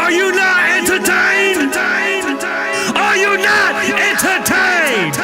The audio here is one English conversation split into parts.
Are you not entertained? Are you not entertained?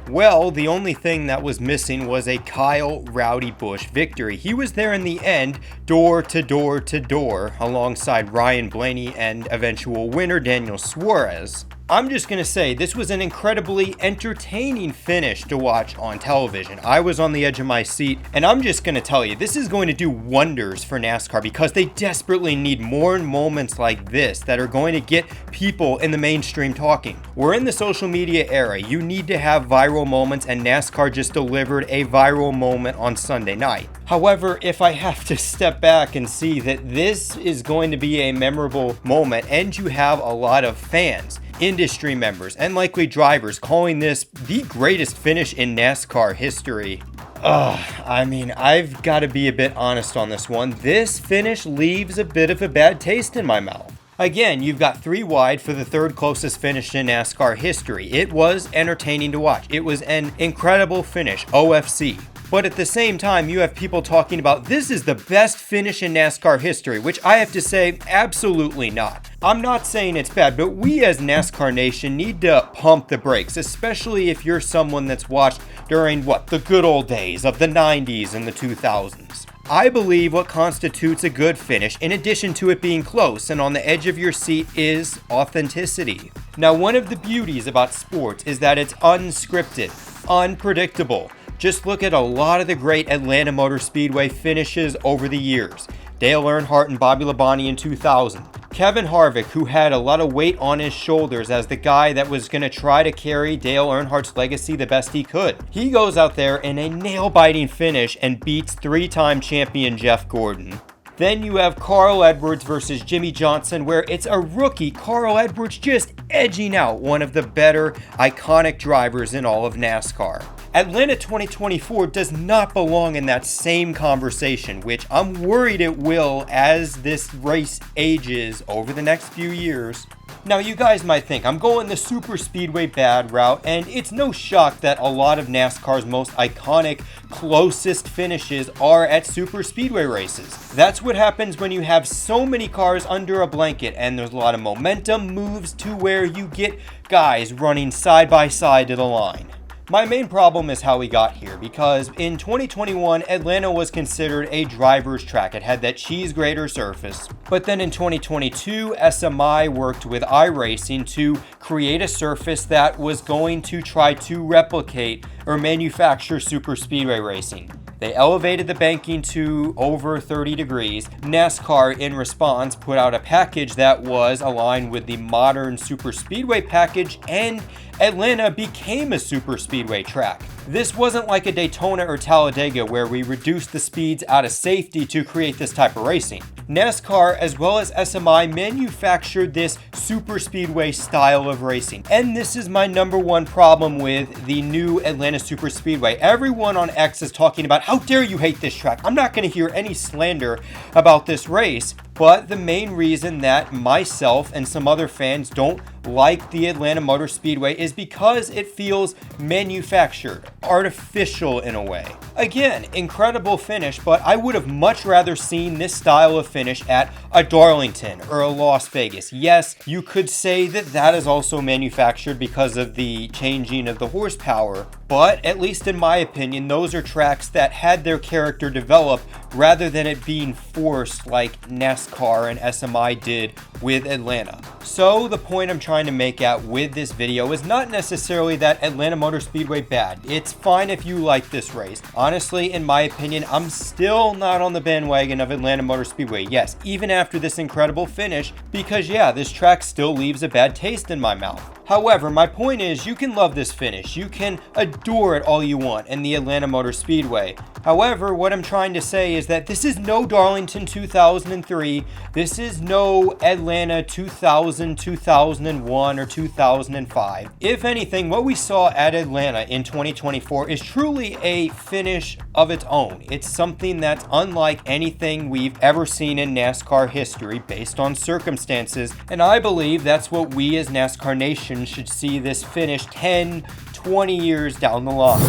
Well, the only thing that was missing was a Kyle "Rowdy" Busch victory. He was there in the end, door to door to door, alongside Ryan Blaney and eventual winner Daniel Suarez. I'm just going to say this was an incredibly entertaining finish to watch on television. I was on the edge of my seat, and I'm just going to tell you, this is going to do wonders for NASCAR because they desperately need more moments like this that are going to get people in the mainstream talking. We're in the social media era. You need to have viral moments, and NASCAR just delivered a viral moment on Sunday night. However, if I have to step back and see that this is going to be a memorable moment, and you have a lot of fans, industry members, and likely drivers calling this the greatest finish in NASCAR history. I've got to be a bit honest on this one. This finish leaves a bit of a bad taste in my mouth. Again, you've got 3 wide for the third closest finish in NASCAR history. It was entertaining to watch. It was an incredible finish, OFC. But at the same time, you have people talking about this is the best finish in NASCAR history, which I have to say, absolutely not. I'm not saying it's bad, but we as NASCAR Nation need to pump the brakes, especially if you're someone that's watched during, the good old days of the 90s and the 2000s. I believe what constitutes a good finish, in addition to it being close and on the edge of your seat, is authenticity. Now, one of the beauties about sports is that it's unscripted, unpredictable. Just look at a lot of the great Atlanta Motor Speedway finishes over the years. Dale Earnhardt and Bobby Labonte in 2000. Kevin Harvick, who had a lot of weight on his shoulders as the guy that was going to try to carry Dale Earnhardt's legacy the best he could. He goes out there in a nail-biting finish and beats 3-time champion Jeff Gordon. Then you have Carl Edwards versus Jimmy Johnson, where it's a rookie, Carl Edwards, just edging out one of the better iconic drivers in all of NASCAR. Atlanta 2024 does not belong in that same conversation, which I'm worried it will as this race ages over the next few years. Now, you guys might think I'm going the super speedway bad route, and it's no shock that a lot of NASCAR's most iconic, closest finishes are at super speedway races. That's what happens when you have so many cars under a blanket and there's a lot of momentum moves to where you get guys running side by side to the line. My main problem is how we got here, because in 2021, Atlanta was considered a driver's track. It had that cheese grater surface. But then in 2022, SMI worked with iRacing to create a surface that was going to try to replicate or manufacture super speedway racing. They elevated the banking to over 30 degrees. NASCAR, in response, put out a package that was aligned with the modern super speedway package, and Atlanta became a super speedway track. This wasn't like a Daytona or Talladega where we reduced the speeds out of safety to create this type of racing. NASCAR, as well as SMI, manufactured this super speedway style of racing. And this is my number one problem with the new Atlanta Super Speedway. Everyone on X is talking about, how dare you hate this track? I'm not going to hear any slander about this race. But the main reason that myself and some other fans don't like the Atlanta Motor Speedway is because it feels manufactured, artificial in a way. Again, incredible finish, but I would have much rather seen this style of finish at a Darlington or a Las Vegas. Yes, you could say that that is also manufactured because of the changing of the horsepower, but at least in my opinion, those are tracks that had their character develop rather than it being forced like NASCAR and SMI did with Atlanta. So the point I'm trying to make out with this video is not necessarily that Atlanta Motor Speedway bad. It's fine if you like this race. Honestly, in my opinion, I'm still not on the bandwagon of Atlanta Motor Speedway. Yes, even after this incredible finish, because yeah, this track still leaves a bad taste in my mouth. However, my point is, you can love this finish. You can adore it all you want in the Atlanta Motor Speedway. However, what I'm trying to say is that this is no Darlington 2003. This is no Atlanta 2000, 2001, or 2005. If anything, what we saw at Atlanta in 2024 is truly a finish of its own. It's something that's unlike anything we've ever seen in NASCAR history based on circumstances, and I believe that's what we as NASCAR Nation should see this finish 10, 20 years down the line.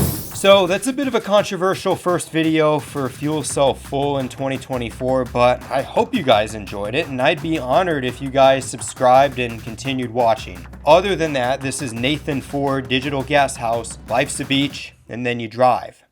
So that's a bit of a controversial first video for Fuel Cell Full in 2024, but I hope you guys enjoyed it, and I'd be honored if you guys subscribed and continued watching. Other than that, this is Nathan Ford, Digital Gas House, life's a beach, and then you drive.